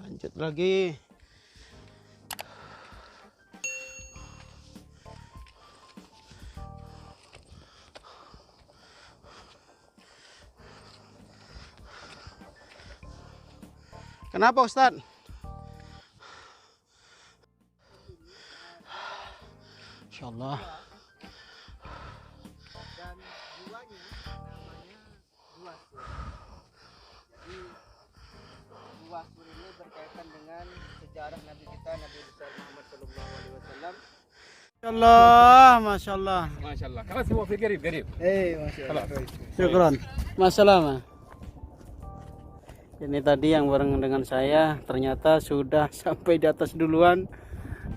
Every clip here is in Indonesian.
Lanjut lagi. Kenapa Ustadz? Insyaallah. Dan duanya namanya dua sur. Jadi dua sur ini berkaitan dengan sejarah Nabi kita Nabi besar Muhammad Sallallahu Alaihi Wasallam. Insyaallah, masya Allah. ما شاء الله خلاص هو في قريب قريب Masya Allah. Syukron. Masalah. Ini tadi yang bareng dengan saya ternyata sudah sampai di atas duluan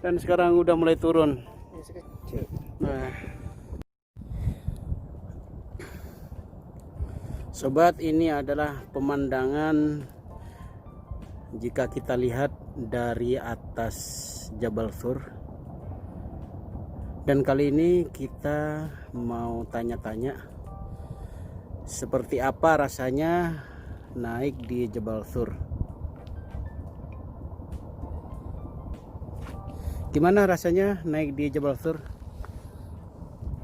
dan sekarang udah mulai turun. Nah. Sobat, ini adalah pemandangan jika kita lihat dari atas Jabal Thur. Dan kali ini kita mau tanya-tanya seperti apa rasanya naik di Jabal Thur. Gimana rasanya naik di Jabal Thur?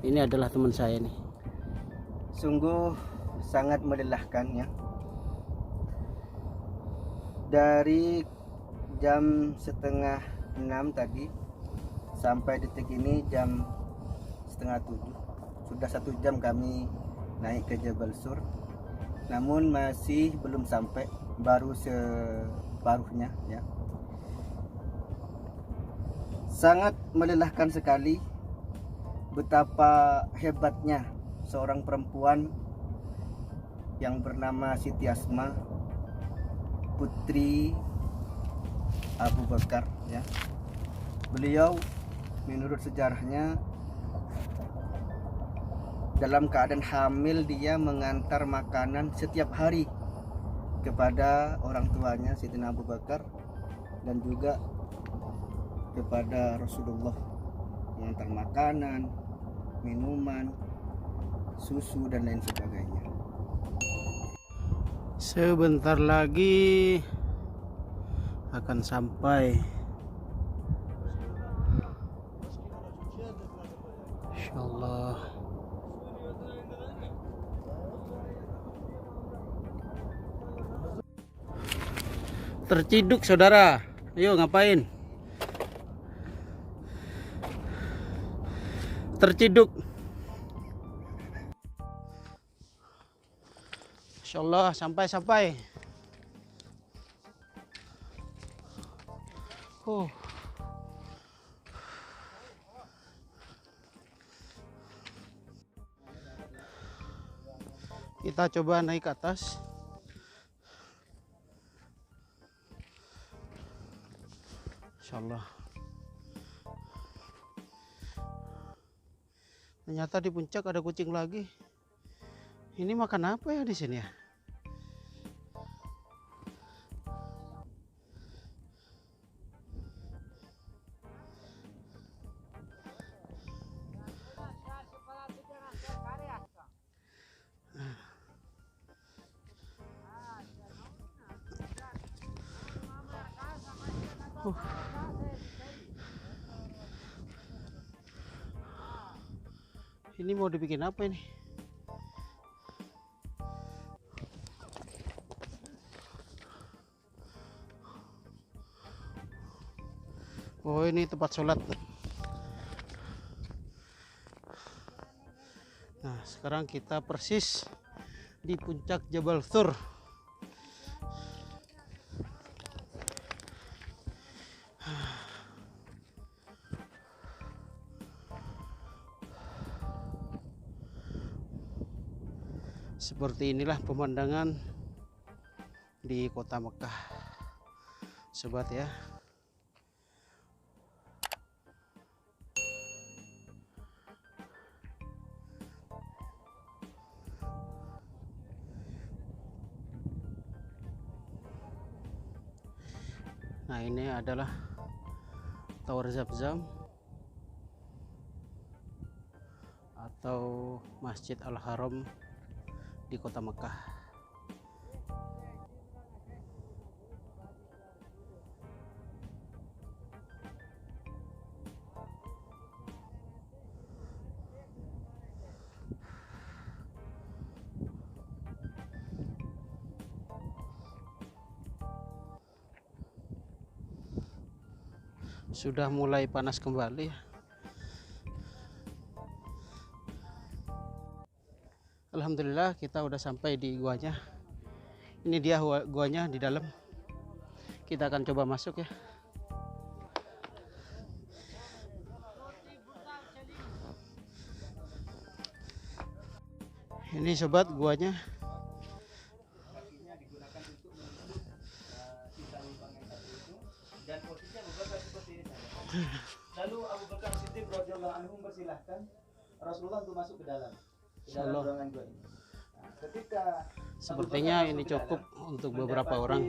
Ini adalah teman saya nih. Sungguh sangat melelahkan ya. Dari jam 5:30 tadi sampai detik ini jam 6:30, sudah 1 jam kami naik ke Jabal Sur. Namun masih belum sampai, baru separuhnya ya. Sangat melelahkan sekali. Betapa hebatnya seorang perempuan yang bernama Siti Asma, putri Abu Bakar ya. Beliau menurut sejarahnya dalam keadaan hamil dia mengantar makanan setiap hari kepada orang tuanya Sayyidina Abu Bakar dan juga kepada Rasulullah, mengantar makanan, minuman, susu dan lain sebagainya. Sebentar lagi akan sampai. Insyaallah. Terciduk saudara. Ayo ngapain? Terciduk. Insyaallah sampai. Kita coba naik ke atas. Insyaallah. Ternyata di puncak ada kucing lagi. Ini makan apa ya di sini ya? Ini mau dibikin apa ini? Oh, ini tempat sholat. Nah, sekarang kita persis di puncak Jabal Thur. Seperti inilah pemandangan di kota Mekah, sobat ya. Nah, ini adalah Tower Zamzam atau Masjid Al-Haram di kota Mekah. sudah mulai panas kembali. Alhamdulillah kita udah sampai di guanya. Ini dia guanya di dalam. Kita akan coba masuk ya. Ini sobat guanya. Kakinya digunakan untuk menutup sisa lubang yang tadi itu, dan posisinya Abu Bakar seperti ini saja. Lalu Abu Bakar Siddiq radhiyallahu anhu mempersilahkan Rasulullah untuk masuk ke dalam ruangan gua ini. Nah, ketika Sepertinya Abu Bakar ini masuk ke cukup dalam, untuk beberapa orang.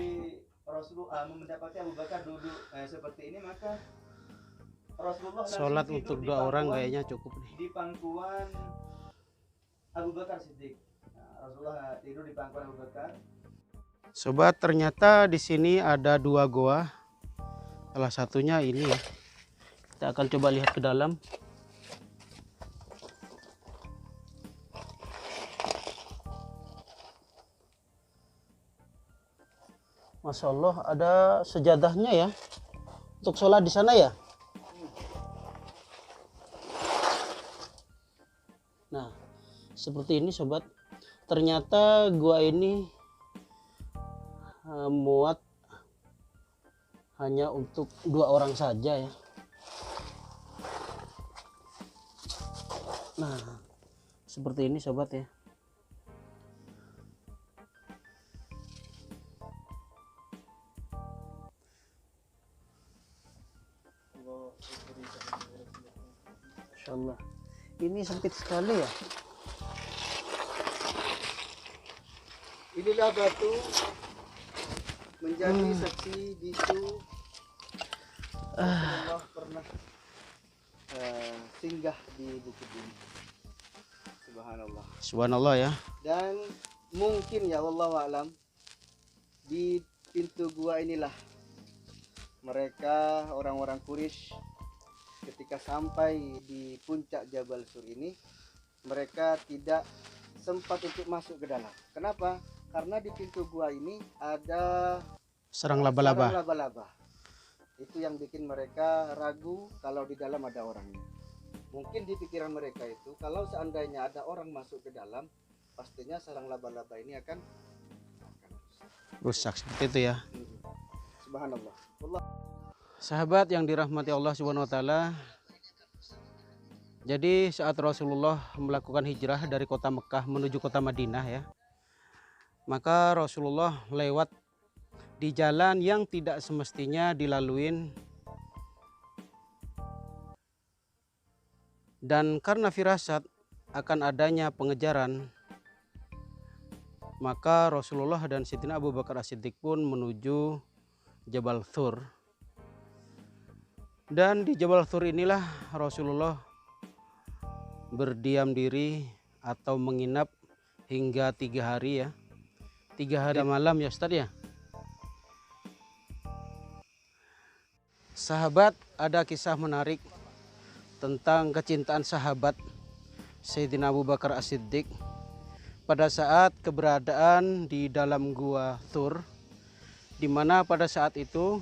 Rasulullah mendapati Abu Bakar duduk seperti ini, maka Rasulullah langsung Sholat tidur untuk di 2 orang pangkuan- kayaknya cukup nih. di pangkuan Abu Bakar Siddiq. Nah, Rasulullah tidur di pangkuan Abu Bakar. Sobat, ternyata di sini ada 2 goa. Salah satunya ini ya. Kita akan coba lihat ke dalam. Masya Allah, ada sejadahnya ya. Untuk sholat di sana ya. Nah, seperti ini sobat. Ternyata gua ini muat hanya untuk 2 orang saja ya. Nah, seperti ini sobat ya. Masya Allah, ini sempit sekali ya. Inilah batu menjadi saksi bisu Rasulullah pernah singgah di bukit ini. Subhanallah. Subhanallah ya. Dan mungkin ya wallahu alam, di pintu gua inilah mereka orang-orang Quraisy ketika sampai di puncak Jabal Sur ini, mereka tidak sempat untuk masuk ke dalam. Kenapa? Karena di pintu gua ini ada Serang laba-laba. sarang laba-laba. Itu yang bikin mereka ragu kalau di dalam ada orangnya. Mungkin di pikiran mereka itu, kalau seandainya ada orang masuk ke dalam, pastinya sarang laba-laba ini akan Rusak seperti itu ya. Subhanallah. Sahabat yang dirahmati Allah Subhanahu wa taala. Jadi saat Rasulullah melakukan hijrah dari kota Mekah menuju kota Madinah ya. Maka Rasulullah lewat di jalan yang tidak semestinya dilaluin. Dan karena firasat akan adanya pengejaran, maka Rasulullah dan Sayyidina Abu Bakar As-Siddiq pun menuju Jabal Thur. Dan di Jabal Thur inilah Rasulullah berdiam diri atau menginap hingga 3 hari ya. 3 hari malam ya Ustaz ya. Sahabat, ada kisah menarik tentang kecintaan sahabat Sayyidina Abu Bakar As-Siddiq pada saat keberadaan di dalam gua Thur, di mana pada saat itu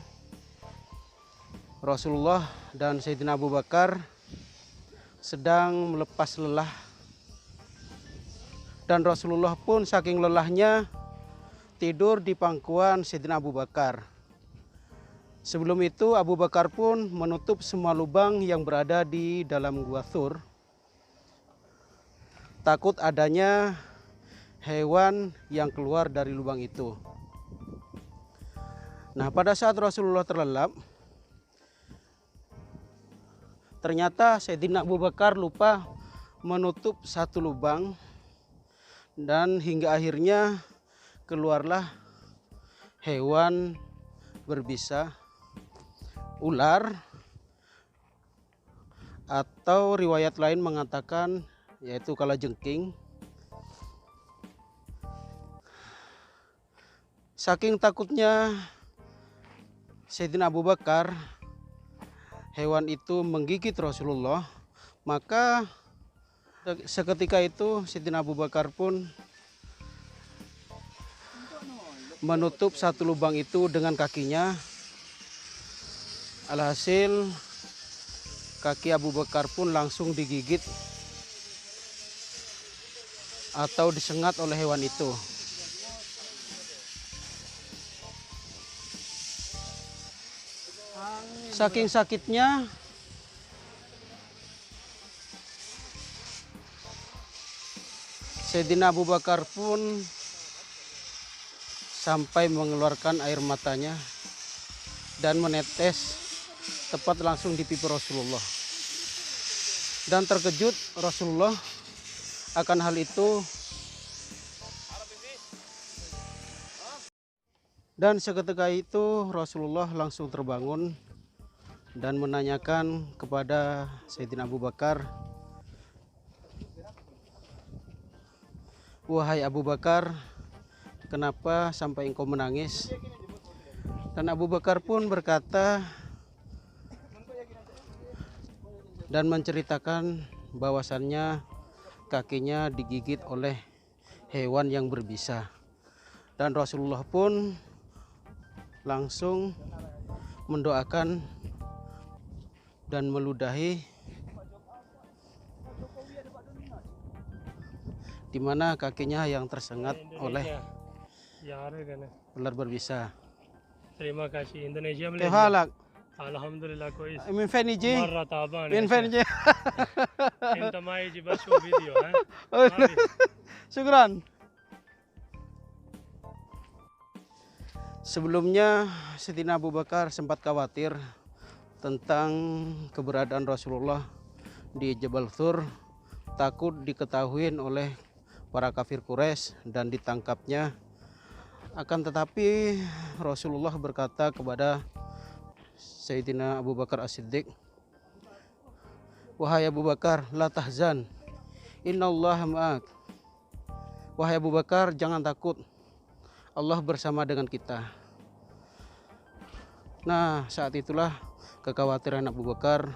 Rasulullah dan Sayyidina Abu Bakar sedang melepas lelah, dan Rasulullah pun saking lelahnya tidur di pangkuan Sayyidina Abu Bakar. Sebelum itu Abu Bakar pun menutup semua lubang yang berada di dalam gua Thur, takut adanya hewan yang keluar dari lubang itu. Nah, pada saat Rasulullah terlelap, ternyata Sayyidina Abu Bakar lupa menutup satu lubang, dan hingga akhirnya keluarlah hewan berbisa, ular, atau riwayat lain mengatakan yaitu kalajengking. Saking takutnya Sayyidina Abu Bakar hewan itu menggigit Rasulullah, maka seketika itu Sayyidina Abu Bakar pun menutup satu lubang itu dengan kakinya Alhasil kaki Abu Bakar pun langsung digigit atau disengat oleh hewan itu. Saking sakitnya Sayyidina Abu Bakar pun sampai mengeluarkan air matanya dan menetes tepat langsung di pipi Rasulullah. Dan terkejut Rasulullah akan hal itu. Dan seketika itu Rasulullah langsung terbangun dan menanyakan kepada Sayyidina Abu Bakar, "Wahai Abu Bakar, kenapa sampai engkau menangis?" Dan Abu Bakar pun berkata dan menceritakan bahwasannya kakinya digigit oleh hewan yang berbisa. Dan Rasulullah pun langsung mendoakan dan meludahi di mana kakinya yang tersengat oleh ular berbisa. Terima kasih Indonesia كيف حالك؟ Alhamdulillah كويس من فين يجي؟ مرة تعبان من فين يجي؟ انت ما يجي بشوف فيديو ها ما في. Syukran. Sebelumnya Sayyidina Abu Bakar sempat khawatir tentang keberadaan Rasulullah di Jabal Thur, takut diketahui oleh para kafir Quraisy dan ditangkapnya. Akan tetapi Rasulullah berkata kepada Sayyidina Abu Bakar As-Siddiq, "Wahai Abu Bakar, la tahzan, innallaha ma'ak." Wahai Abu Bakar, jangan takut, Allah bersama dengan kita. Nah, saat itulah kekhawatiran Abu Bakar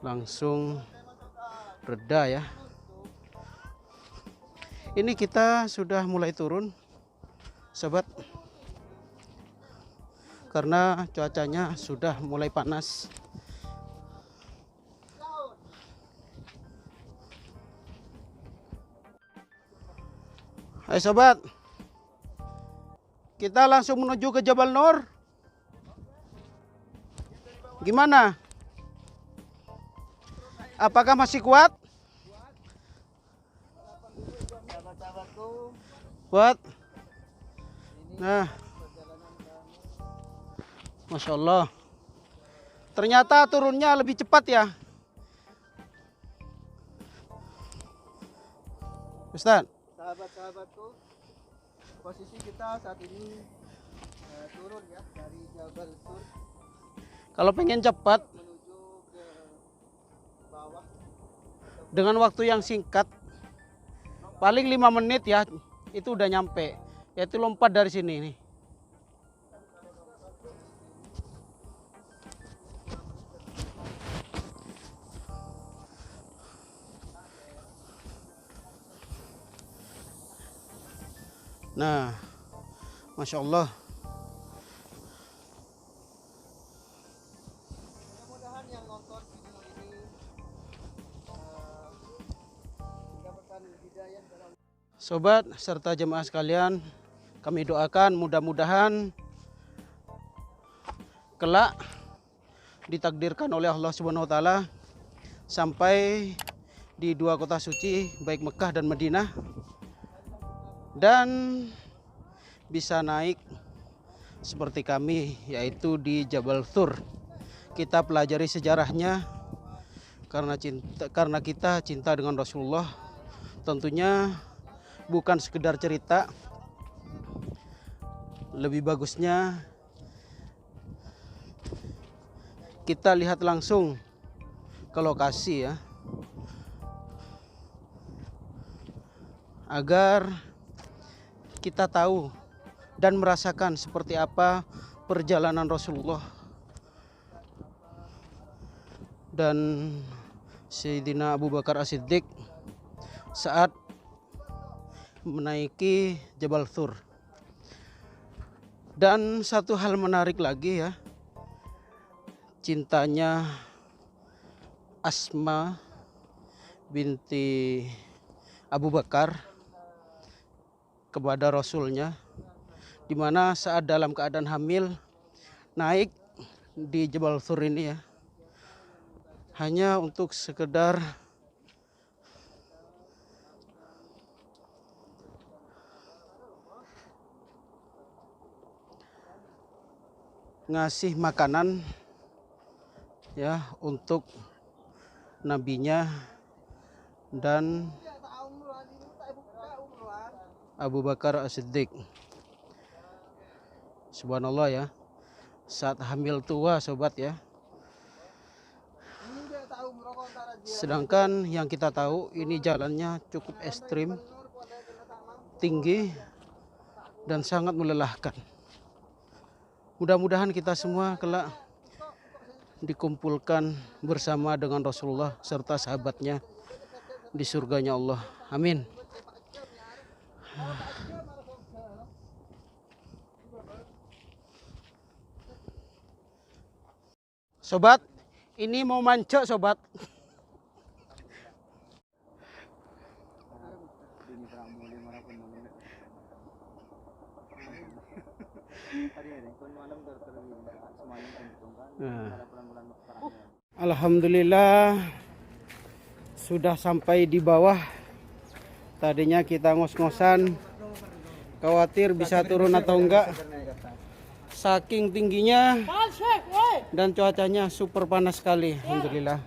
langsung reda ya. Ini kita sudah mulai turun, sobat, karena cuacanya sudah mulai panas. Hai sobat, kita langsung menuju ke Jabal Nur. Gimana? Apakah masih kuat? Sahabat-sahabatku, Kuat. ini Nah, perjalanan kami. Masya Allah. Ternyata turunnya lebih cepat ya, Ustaz. Sahabat-sahabatku, posisi kita saat ini turun ya dari Jabal Sur Kalau pengen cepat menuju ke bawah. dengan waktu yang singkat, paling 5 menit ya, itu udah nyampe. Yaitu lompat dari sini nih. Nah, Masya Allah. Mudah-mudahan yang nonton video ini mendapatkan hidayah dalam. Sobat serta jemaah sekalian, kami doakan mudah-mudahan kelak ditakdirkan oleh Allah Subhanahu wa taala sampai di 2 kota suci baik Mekah dan Madinah, dan bisa naik seperti kami yaitu di Jabal Thur. Kita pelajari sejarahnya karena kita cinta dengan Rasulullah. Tentunya bukan sekedar cerita, lebih bagusnya kita lihat langsung ke lokasi ya, agar kita tahu dan merasakan seperti apa perjalanan Rasulullah dan Sayyidina Abu Bakar As-Siddiq saat menaiki Jabal Thur. Dan satu hal menarik lagi ya, cintanya Asma binti Abu Bakar kepada Rasulnya, di mana saat dalam keadaan hamil naik di Jabal Thur ini ya, hanya untuk sekedar ngasih makanan ya untuk nabinya dan Abu Bakar As-Siddiq. Subhanallah ya, saat hamil tua sobat ya. Sedangkan yang kita tahu ini jalannya cukup ekstrim, tinggi dan sangat melelahkan. Mudah-mudahan kita semua kelak dikumpulkan bersama dengan Rasulullah serta sahabatnya di surganya Allah. Amin. Sobat, ini mau mancok sobat. Alhamdulillah sudah sampai di bawah. Tadinya kita ngos-ngosan khawatir bisa turun atau enggak, saking tingginya dan cuacanya super panas sekali. Alhamdulillah.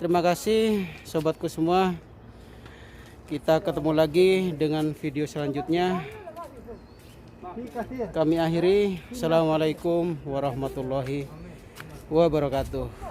Terima kasih sobatku semua. Kita ketemu lagi dengan video selanjutnya. Kami akhiri. Assalamualaikum warahmatullahi wabarakatuh.